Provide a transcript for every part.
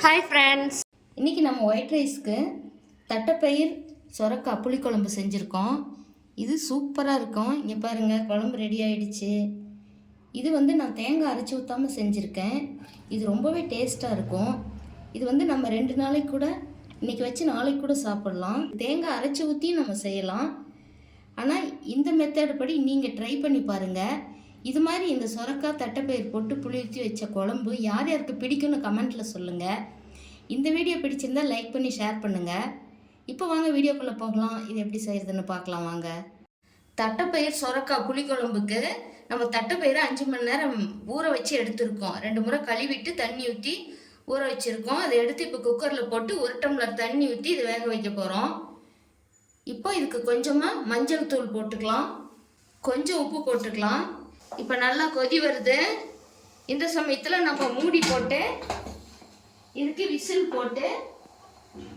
Hi friends, இன்றைக்கி நம்ம white ரைஸ்க்கு தட்டைப்பயிர் சொரக்காய் புளிக்குழம்பு செஞ்சுருக்கோம். இது சூப்பராக இருக்கும். இங்கே பாருங்கள், குழம்பு ரெடி ஆகிடுச்சு. இது நான் தேங்காய் அரைச்சி ஊற்றாமல் செஞ்சுருக்கேன். இது ரொம்பவே டேஸ்ட்டாக இருக்கும். இது நம்ம 2 நாளைக்கு கூட, இன்றைக்கி வச்சு நாளைக்கு கூட சாப்பிட்லாம். தேங்காய் அரைச்சி ஊற்றியும் நம்ம செய்யலாம். ஆனால் இந்த மெத்தட் படி நீங்கள் ட்ரை பண்ணி பாருங்கள். இது மாதிரி இந்த சொரக்காய் தட்டைப்பயிர் போட்டு புளி ஊற்றி வச்ச குழம்பு யார் யாருக்கு பிடிக்கும்னு கமெண்ட்டில் சொல்லுங்கள். இந்த வீடியோ பிடிச்சிருந்தால் லைக் பண்ணி ஷேர் பண்ணுங்கள். இப்போ வாங்க வீடியோக்குள்ளே போகலாம். இது எப்படி செய்கிறதுன்னு பார்க்கலாம் வாங்க. தட்டைப்பயிர் சொரக்காய் புளிக்குழம்புக்கு நம்ம தட்டைப்பயிரை 5 மணி நேரம் ஊற வச்சு எடுத்துருக்கோம். 2 முறை கழுவிட்டு தண்ணி ஊற்றி ஊற வச்சுருக்கோம். அதை எடுத்து இப்போ குக்கரில் போட்டு 1 டம்ளர் தண்ணி ஊற்றி இதை வேக வைக்க போகிறோம். இப்போ இதுக்கு கொஞ்சமாக மஞ்சள் தூள் போட்டுக்கலாம், கொஞ்சம் உப்பு போட்டுக்கலாம். இப்போ நல்லா கொதி வருது. இந்த சமயத்தில் நம்ம மூடி போட்டு இதுக்கு விசில் போட்டு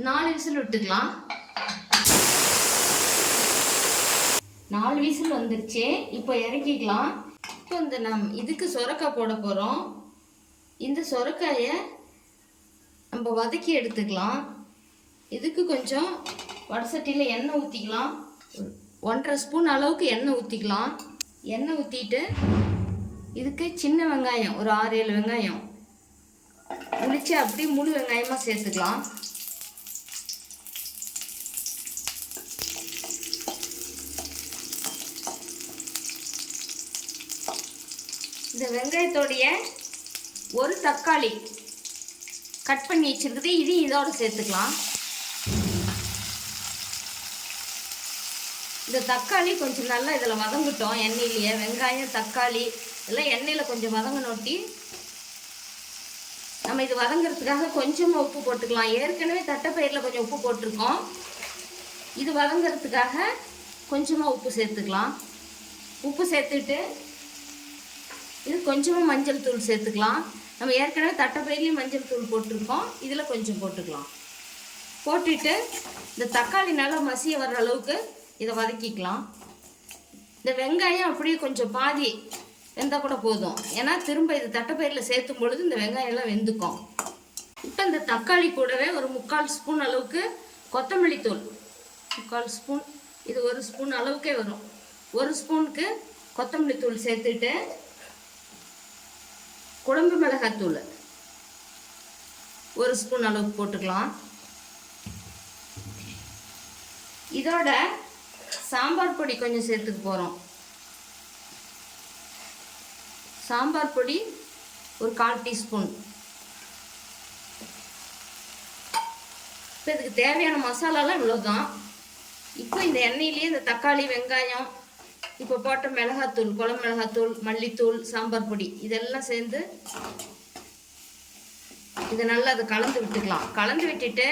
4 விசில் விட்டுக்கலாம். 4 விசில் வந்துருச்சு. இப்போ இறக்கிக்கலாம். இப்போ இதுக்கு சொரக்காய் போட போகிறோம். இந்த சொரக்காயை நம்ம வதக்கி எடுத்துக்கலாம். இதுக்கு கொஞ்சம் வடசட்டியில் எண்ணெய் ஊற்றிக்கலாம். 1.5 ஸ்பூன் அளவுக்கு எண்ணெய் ஊற்றிக்கலாம். எண்ணெய் ஊற்றிட்டு இதுக்கு சின்ன வெங்காயம் ஒரு 6-7 வெங்காயம் உளிச்சு அப்படியே முழு வெங்காயமாக சேர்த்துக்கலாம். இந்த வெங்காயத்தோடைய ஒரு தக்காளி கட் பண்ணி வச்சிருக்குது, இதையும் இதோட சேர்த்துக்கலாம். இந்த தக்காளி கொஞ்சம் நல்லா இதில் வதங்கிட்டோம். எண்ணெயிலேயே வெங்காயம் தக்காளி எல்லாம் எண்ணெயில் கொஞ்சம் வதங்கினொட்டி நம்ம இது வதங்கிறதுக்காக கொஞ்சமாக உப்பு போட்டுக்கலாம். ஏற்கனவே தட்டைப்பயிரில் கொஞ்சம் உப்பு போட்டிருக்கோம். இது வதங்கிறதுக்காக கொஞ்சமாக உப்பு சேர்த்துக்கலாம். உப்பு சேர்த்துட்டு இது கொஞ்சமாக மஞ்சள் தூள் சேர்த்துக்கலாம். நம்ம ஏற்கனவே தட்டைப்பயிர்லேயும் மஞ்சள் தூள் போட்டிருக்கோம், இதில் கொஞ்சம் போட்டுக்கலாம். போட்டுட்டு இந்த தக்காளி நல்லா மசிய வர்ற அளவுக்கு இதை வதக்கிக்கலாம். இந்த வெங்காயம் அப்படியே கொஞ்சம் பாதி வெந்தால் கூட போதும். ஏன்னா திரும்ப இது தட்டைப்பயிரில் சேர்த்தும் பொழுது இந்த வெங்காயம் எல்லாம் வெந்துக்கும். இப்போ இந்த தக்காளி கூடவே ஒரு 3/4 ஸ்பூன் அளவுக்கு கொத்தமல்லி தூள், 3/4 ஸ்பூன், இது 1 ஸ்பூன் அளவுக்கே வரும். 1 ஸ்பூனுக்கு கொத்தமல்லி தூள் சேர்த்துட்டு குழம்பு மிளகாத்தூள் 1 ஸ்பூன் அளவுக்கு போட்டுக்கலாம். இதோட சாம்பார் பொடி கொஞ்சம் சேர்த்துக்க போகிறோம். சாம்பார் பொடி ஒரு 1/4 டீஸ்பூன். இப்போ இதுக்கு தேவையான மசாலாலாம் இவ்வளோதான். இப்போ இந்த எண்ணெயிலேயே இந்த தக்காளி வெங்காயம் இப்போ போட்ட மிளகாத்தூள், குழம்பு மிளகாத்தூள், மல்லித்தூள், சாம்பார் பொடி இதெல்லாம் சேர்ந்து இதை நல்லா அதை கலந்து விட்டுக்கலாம். கலந்து விட்டுட்டு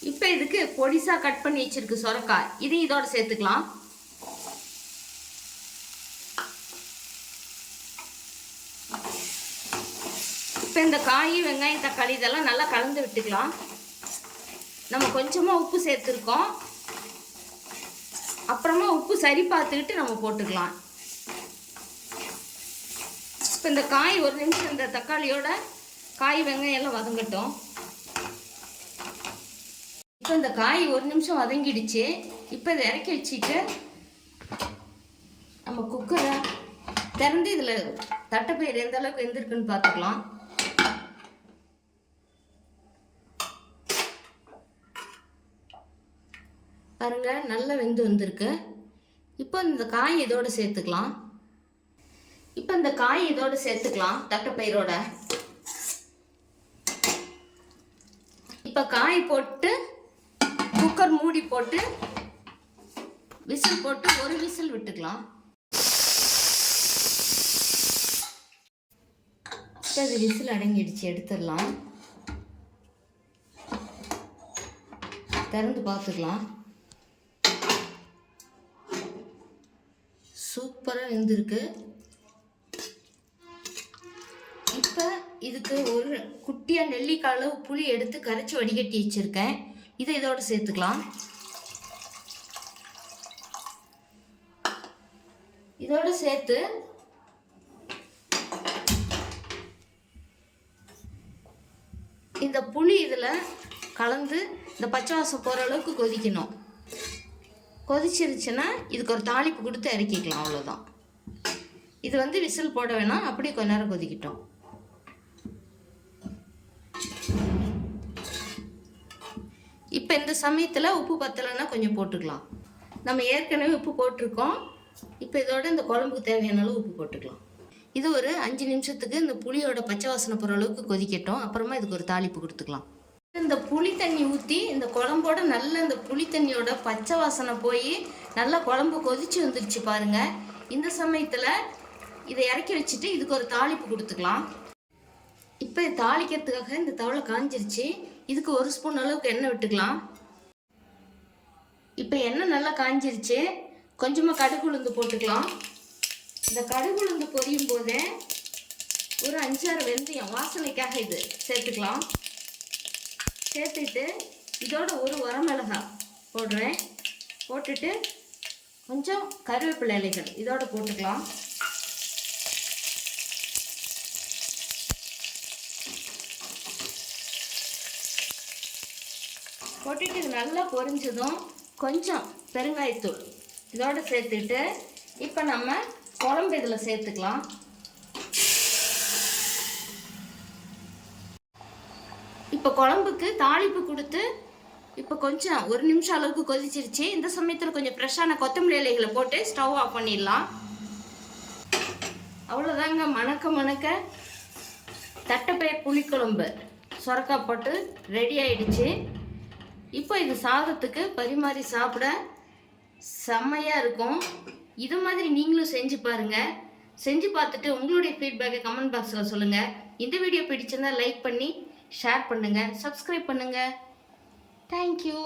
இப்போ இதுக்கு பொடிசாக கட் பண்ணி வச்சிருக்கு சொரக்காய், இதையும் இதோட சேர்த்துக்கலாம். இப்போ இந்த காய் வெங்காயம் தக்காளி இதெல்லாம் நல்லா கலந்து விட்டுக்கலாம். நம்ம கொஞ்சமாக உப்பு சேர்த்துருக்கோம், அப்புறமா உப்பு சரி பார்த்துக்கிட்டு நம்ம போட்டுக்கலாம். இப்போ இந்த காய் 1 நிமிஷம் இந்த தக்காளியோட காய் வெங்காயம் எல்லாம் வதங்கட்டும். இப்போ இந்த காய் 1 நிமிஷம் வதங்கிடுச்சு. இப்போ இதை இறக்கி வச்சுட்டு நம்ம குக்கரை திறந்து இதில் தட்டைப்பயிர் எந்த அளவுக்கு வெந்திருக்குன்னு பார்த்துக்கலாம். பாருங்க, நல்லா வெந்து வந்திருக்கு. இப்போ இந்த காய் இதோட சேர்த்துக்கலாம். இப்போ இந்த காய் இதோட சேர்த்துக்கலாம் தட்டைப்பயிரோட. இப்போ காய் போட்டு குக்கர் மூடி போட்டு விசில் போட்டு 1 விசில் விட்டுக்கலாம். இப்போ அது விசில் அடங்கிடுச்சு, எடுத்துடலாம். திறந்து பார்த்துக்கலாம். சூப்பராக வெந்திருக்கு. இப்போ இதுக்கு ஒரு குட்டியாக நெல்லிக்காய் அளவு புளி எடுத்து கரைச்சி வடிகட்டி வச்சுருக்கேன், இதை இதோடு சேர்த்துக்கலாம். இதோடு சேர்த்து இந்த புளி இதில் கலந்து இந்த பச்சை வாசம் போகிற அளவுக்கு கொதிக்கணும். கொதிச்சிருச்சுன்னா இதுக்கு ஒரு தாளிப்பு கொடுத்து இறக்கிக்கலாம், அவ்வளோதான். இது வந்து விசில் போட வேணாம், அப்படியே கொஞ்ச நேரம் கொதிக்கிட்டோம். இப்போ இந்த சமயத்தில் உப்பு பத்தலைன்னா கொஞ்சம் போட்டுக்கலாம். நம்ம ஏற்கனவே உப்பு போட்டிருக்கோம். இப்போ இதோட இந்த குழம்புக்கு தேவையான அளவு உப்பு போட்டுக்கலாம். இது ஒரு 5 நிமிஷத்துக்கு இந்த புளியோட பச்சை வாசனை போகிற அளவுக்கு கொதிக்கட்டும். அப்புறமா இதுக்கு ஒரு தாளிப்பு கொடுத்துக்கலாம். இந்த புளி தண்ணி ஊற்றி இந்த குழம்போட நல்ல இந்த புளி தண்ணியோட பச்சை வாசனை போய் நல்லா குழம்பு கொதிச்சு வந்துருச்சு பாருங்கள். இந்த சமயத்தில் இதை இறக்கி வச்சுட்டு இதுக்கு ஒரு தாளிப்பு கொடுத்துக்கலாம். இப்போ தாளிக்கிறதுக்காக இந்த தவளை காஞ்சிருச்சு. இதுக்கு 1 ஸ்பூன் அளவுக்கு எண்ணெய் விட்டுக்கலாம். இப்போ எண்ணெய் நல்லா காஞ்சிருச்சு. கொஞ்சமாக கடுகு உளுந்து போட்டுக்கலாம். இந்த கடுகு உளுந்து பொரியும் போதே ஒரு 5-6 வெந்தயம் வாசனைக்காக இது சேர்த்துக்கலாம். சேர்த்துட்டு இதோட ஒரு வரமிளகாய் போடுறேன். போட்டுட்டு கொஞ்சம் கருவேப்பிலை இலைகள் இதோட போட்டுக்கலாம். போட்டுட்டு இது நல்லா பொரிஞ்சதும் கொஞ்சம் பெருங்காயத்தூள் இதோட சேர்த்துட்டு இப்போ நம்ம குழம்பு இதில் சேர்த்துக்கலாம். இப்போ குழம்புக்கு தாளிப்பு கொடுத்து இப்போ கொஞ்சம் 1 நிமிஷம் அளவுக்கு கொதிச்சிருச்சு. இந்த சமயத்தில் கொஞ்சம் ஃப்ரெஷ்ஷான கொத்தமல்லி இலைகளை போட்டு ஸ்டவ் ஆஃப் பண்ணிடலாம். அவ்வளோதாங்க, மணக்க மணக்க தட்டைப்பயிர் புளிக்குழம்பு சொரக்காய் போட்டு ரெடி ஆயிடுச்சு. இப்போ இது சாதத்துக்கு பரிமாறி சாப்பிட செம்மையாக இருக்கும். இது மாதிரி நீங்களும் செஞ்சு பாருங்கள். செஞ்சு பார்த்துட்டு உங்களுடைய ஃபீட்பேக்கை கமெண்ட் பாக்ஸில் சொல்லுங்கள். இந்த வீடியோ பிடிச்சிருந்தால் லைக் பண்ணி ஷேர் பண்ணுங்கள், சப்ஸ்கிரைப் பண்ணுங்கள். தேங்க்யூ.